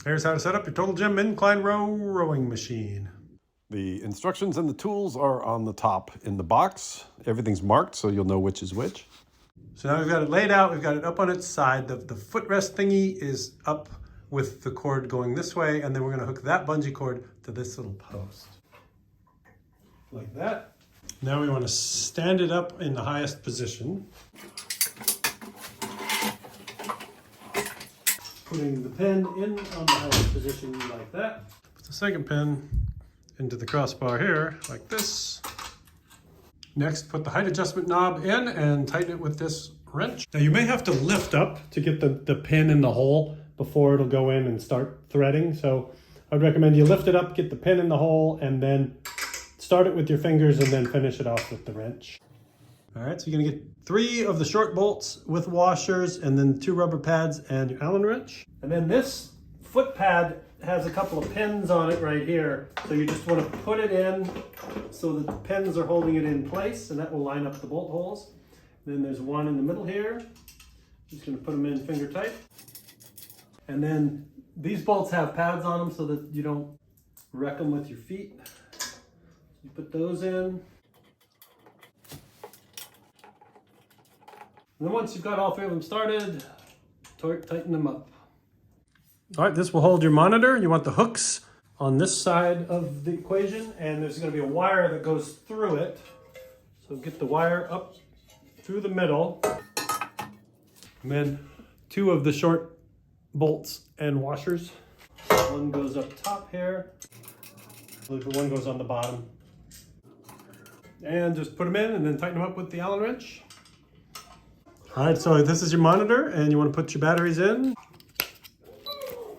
Here's how to set up your Total Gym Incline Row rowing machine. The instructions and the tools are on the top in the box. Everything's marked so you'll know which is which. So now we've got it laid out, we've got it up on its side. The footrest thingy is up with the cord going this way, and then we're gonna hook that bungee cord to this little post. Like that. Now we wanna stand it up in the highest position. Putting the pin in on the highest position like that. Put the second pin into the crossbar here, like this. Next, put the height adjustment knob in and tighten it with this wrench. Now you may have to lift up to get the pin in the hole before it'll go in and start threading. So I'd recommend you lift it up, get the pin in the hole, and then start it with your fingers and then finish it off with the wrench. All right, so you're gonna get 3 of the short bolts with washers and then 2 rubber pads and your Allen wrench. And then this foot pad has a couple of pins on it right here. So you just wanna put it in so that the pins are holding it in place, and that will line up the bolt holes. Then there's one in the middle here. Just gonna put them in finger tight. And then these bolts have pads on them so that you don't wreck them with your feet. You put those in. And then once you've got all 3 of them started, tighten them up. All right, this will hold your monitor. You want the hooks on this side of the equation, and there's gonna be a wire that goes through it. So get the wire up through the middle, and then 2 of the short bolts and washers. One goes up top here, one goes on the bottom. And just put them in and then tighten them up with the Allen wrench. All right, so this is your monitor, and you want to put your batteries in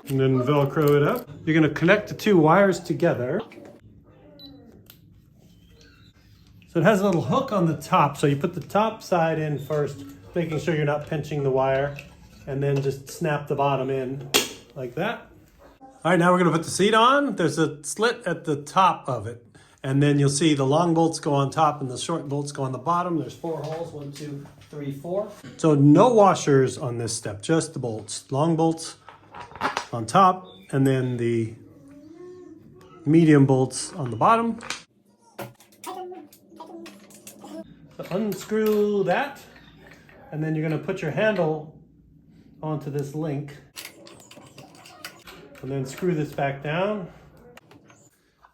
and then Velcro it up. You're going to connect the 2 wires together. So it has a little hook on the top, so you put the top side in first, making sure you're not pinching the wire, and then just snap the bottom in like that. All right, now we're going to put the seat on. There's a slit at the top of it. And then you'll see the long bolts go on top and the short bolts go on the bottom. There's 4 holes, 1, 2, 3, 4. So no washers on this step, just the bolts. Long bolts on top, and then the medium bolts on the bottom. So unscrew that, and then you're gonna put your handle onto this link, and then screw this back down.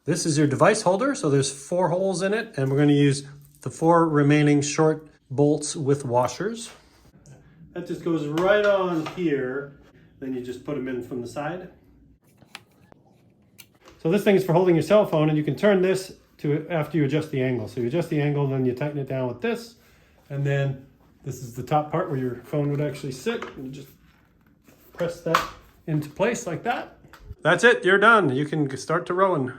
This is your device holder, so there's 4 holes in it, and we're going to use the 4 remaining short bolts with washers. That just goes right on here, then you just put them in from the side. So this thing is for holding your cell phone, and you can turn this to after you adjust the angle. So you adjust the angle, then you tighten it down with this, and then this is the top part where your phone would actually sit, and you just press that into place like that. That's it, you're done. You can start to rowing.